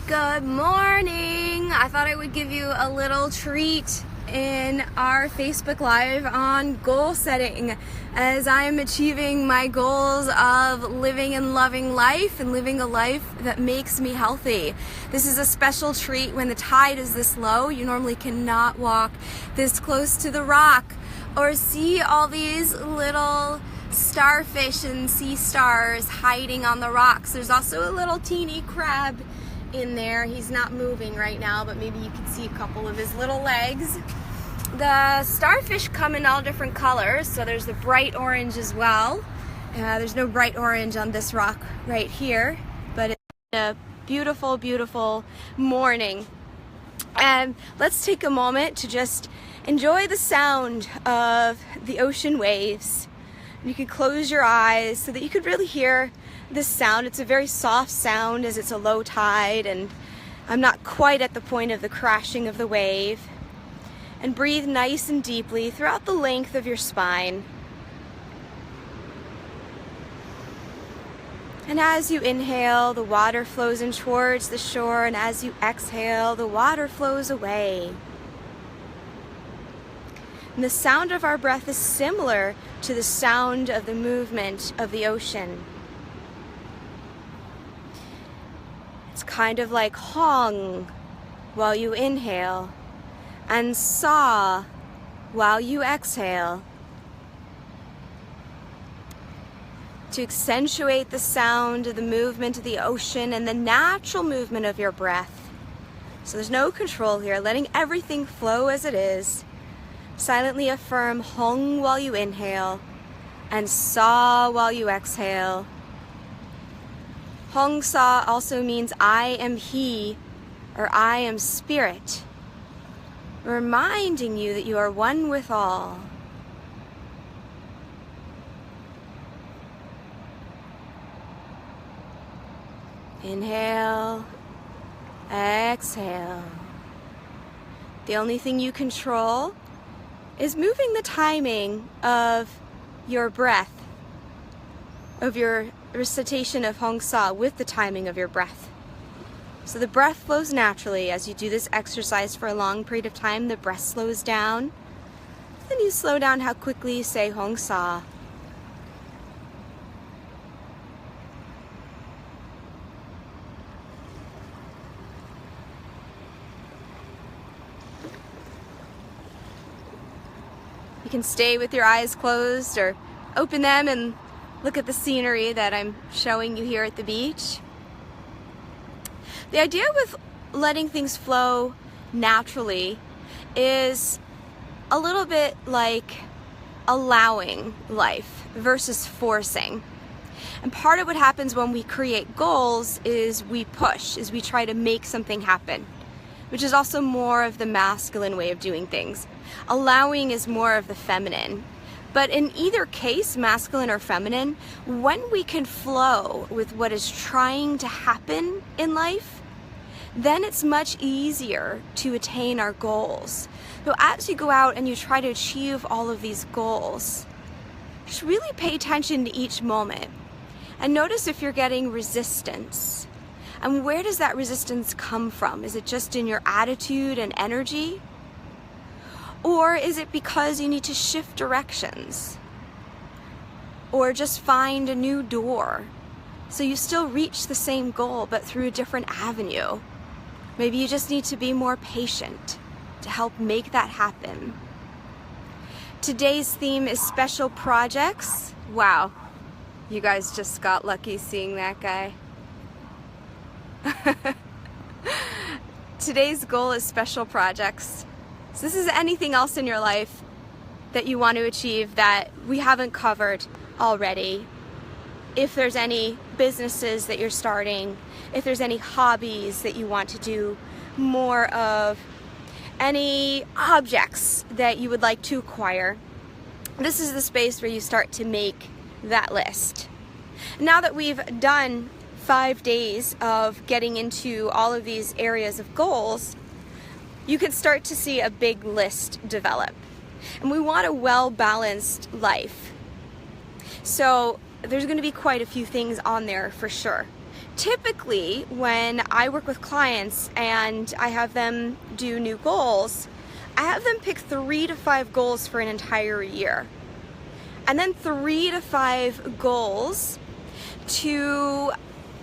Good morning! I thought I would give you a little treat in our Facebook Live on goal setting as I am achieving my goals of living and loving life and living a life that makes me healthy. This is a special treat when the tide is this low. You normally cannot walk this close to the rock or see all these little starfish and sea stars hiding on the rocks. There's also a little teeny crab in there. He's not moving right now, but maybe you can see a couple of his little legs. The starfish come in all different colors, so there's the bright orange as well. There's no bright orange on this rock right here, but it's a beautiful, beautiful morning. And let's take a moment to just enjoy the sound of the ocean waves. You can close your eyes so that you could really hear this sound. It's a very soft sound as it's a low tide and I'm not quite at the point of the crashing of the wave. And breathe nice and deeply throughout the length of your spine. And as you inhale, the water flows in towards the shore, and as you exhale, the water flows away. And the sound of our breath is similar to the sound of the movement of the ocean. It's kind of like hong while you inhale and sa while you exhale. To accentuate the sound of the movement of the ocean and the natural movement of your breath. So there's no control here, letting everything flow as it is. Silently affirm hong while you inhale and sa while you exhale. Hong Sa also means I am he or I am spirit, reminding you that you are one with all. Inhale, exhale. The only thing you control is moving the timing of your breath, of your recitation of Hong Sa with the timing of your breath. So the breath flows naturally. As you do this exercise for a long period of time, the breath slows down. Then you slow down how quickly you say Hong Sa. You can stay with your eyes closed or open them and look at the scenery that I'm showing you here at the beach. The idea with letting things flow naturally is a little bit like allowing life versus forcing. And part of what happens when we create goals is we push, is we try to make something happen, which is also more of the masculine way of doing things. Allowing is more of the feminine. But in either case, masculine or feminine, when we can flow with what is trying to happen in life, then it's much easier to attain our goals. So as you go out and you try to achieve all of these goals, just really pay attention to each moment and notice if you're getting resistance. And where does that resistance come from? Is it just in your attitude and energy? Or is it because you need to shift directions? Or just find a new door so you still reach the same goal but through a different avenue? Maybe you just need to be more patient to help make that happen. Today's theme is special projects. Wow, you guys just got lucky seeing that guy. Today's goal is special projects. So this is anything else in your life that you want to achieve that we haven't covered already. If there's any businesses that you're starting, if there's any hobbies that you want to do more of, any objects that you would like to acquire, this is the space where you start to make that list. Now that we've done 5 days of getting into all of these areas of goals, you can start to see a big list develop. And we want a well-balanced life. So there's going to be quite a few things on there for sure. Typically, when I work with clients and I have them do new goals, I have them pick 3 to 5 goals for an entire year. And then 3 to 5 goals to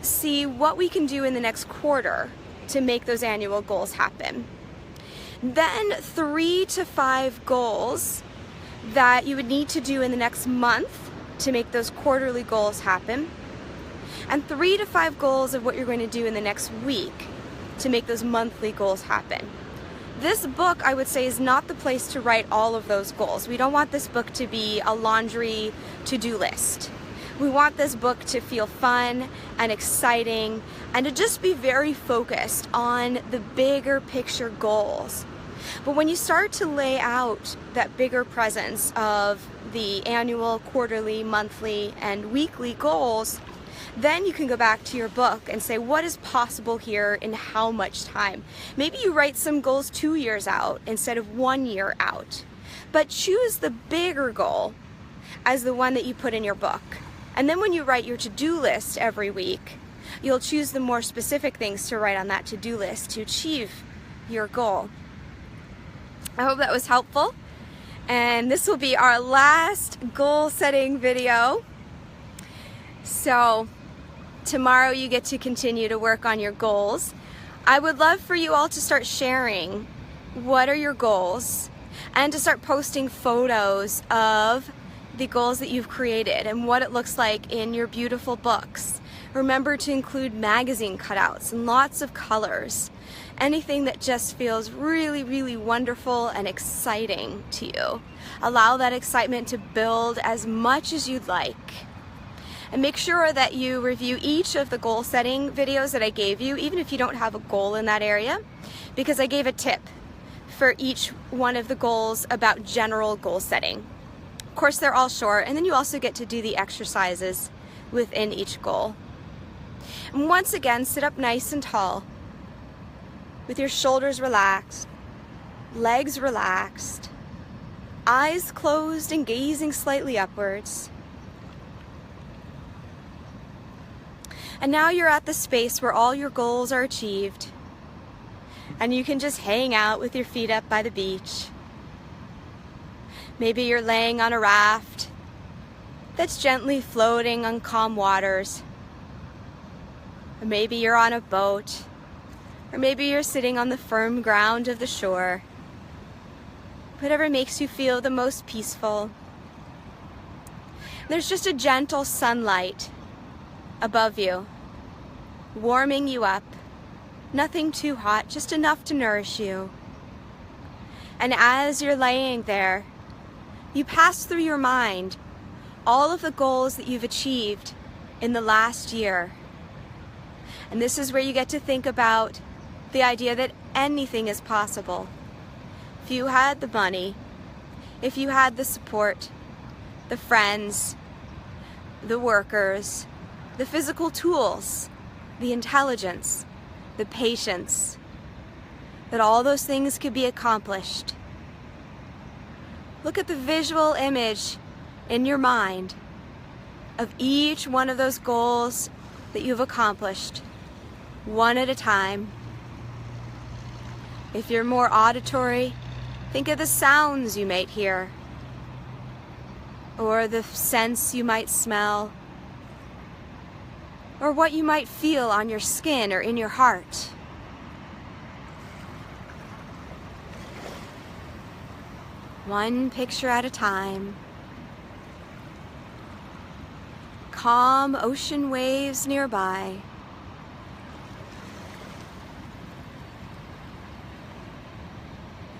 see what we can do in the next quarter to make those annual goals happen. Then 3 to 5 goals that you would need to do in the next month to make those quarterly goals happen. And 3 to 5 goals of what you're going to do in the next week to make those monthly goals happen. This book, I would say, is not the place to write all of those goals. We don't want this book to be a laundry to-do list. We want this book to feel fun and exciting and to just be very focused on the bigger picture goals. But when you start to lay out that bigger presence of the annual, quarterly, monthly, and weekly goals, then you can go back to your book and say, what is possible here in how much time? Maybe you write some goals 2 years out instead of 1 year out. But choose the bigger goal as the one that you put in your book. And then when you write your to-do list every week, you'll choose the more specific things to write on that to-do list to achieve your goal. I hope that was helpful. And this will be our last goal setting video. So tomorrow you get to continue to work on your goals. I would love for you all to start sharing what are your goals and to start posting photos of the goals that you've created and what it looks like in your beautiful books. Remember to include magazine cutouts and lots of colors. Anything that just feels really, really wonderful and exciting to you. Allow that excitement to build as much as you'd like. And make sure that you review each of the goal setting videos that I gave you, even if you don't have a goal in that area, because I gave a tip for each one of the goals about general goal setting. Of course, they're all short, and then you also get to do the exercises within each goal. And once again, sit up nice and tall with your shoulders relaxed, legs relaxed, eyes closed and gazing slightly upwards. And now you're at the space where all your goals are achieved and you can just hang out with your feet up by the beach. Maybe you're laying on a raft that's gently floating on calm waters. Or maybe you're on a boat. Or maybe you're sitting on the firm ground of the shore. Whatever makes you feel the most peaceful. There's just a gentle sunlight above you, warming you up. Nothing too hot, just enough to nourish you. And as you're laying there, you pass through your mind all of the goals that you've achieved in the last year. And this is where you get to think about the idea that anything is possible. If you had the money, if you had the support, the friends, the workers, the physical tools, the intelligence, the patience, that all those things could be accomplished. Look at the visual image in your mind of each one of those goals that you've accomplished, one at a time. If you're more auditory, think of the sounds you might hear, or the scents you might smell, or what you might feel on your skin or in your heart. One picture at a time. Calm ocean waves nearby.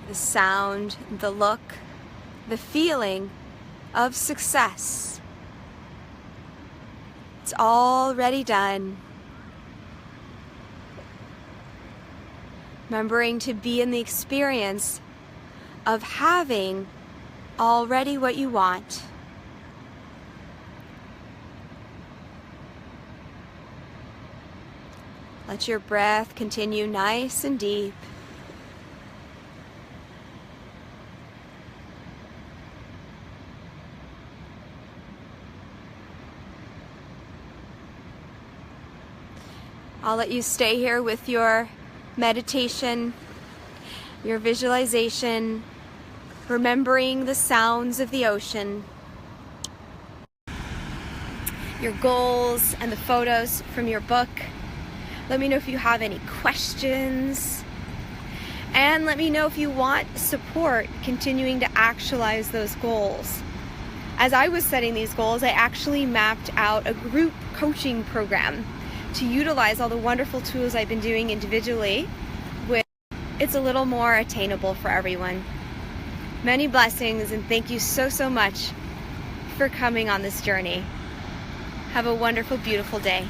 The sound, the look, the feeling of success. It's already done. Remembering to be in the experience of having already what you want. Let your breath continue nice and deep. I'll let you stay here with your meditation, your visualization, remembering the sounds of the ocean, your goals and the photos from your book. Let me know if you have any questions. And let me know if you want support continuing to actualize those goals. As I was setting these goals, I actually mapped out a group coaching program to utilize all the wonderful tools I've been doing individually. It's a little more attainable for everyone. Many blessings, and thank you so much for coming on this journey. Have a wonderful, beautiful day.